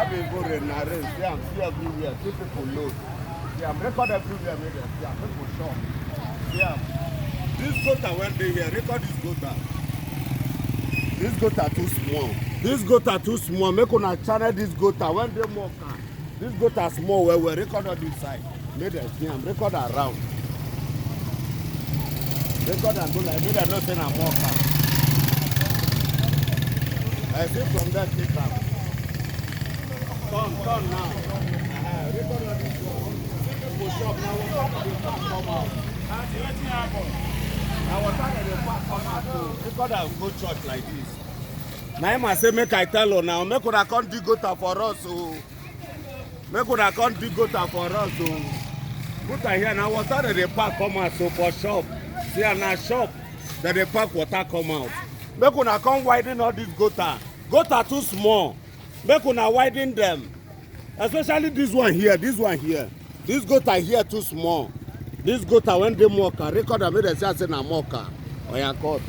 be go rain na rain. See, I'm see everywhere. See people load. See, I'm record everywhere. Make them see. I'm people shop. See, this gutter when they here. Record this gutter. This gutter too small. This gutter too small. Make una channel this gutter when they more car. This gutter small. Where we record on this side. Make them see. I'm record around. Record and go like. Make them not say I'm more car. I see from that take out. Turn now. Record on this one. People shop now. Come out. Now what time they pack come out too? Record and go church like this. Now I say make I tell you now. Make una come dig gutter for us. So make una come dig gutter for us. So put here now. Water they pack come out so for shop. See now shop that they pack water come out. Make una come widen all this gutter. Gutter too small. Make una widen them. Especially this one here. This one here. This gutter here too small. This gutter when they mock, record and make them say na mock. Or ya cut.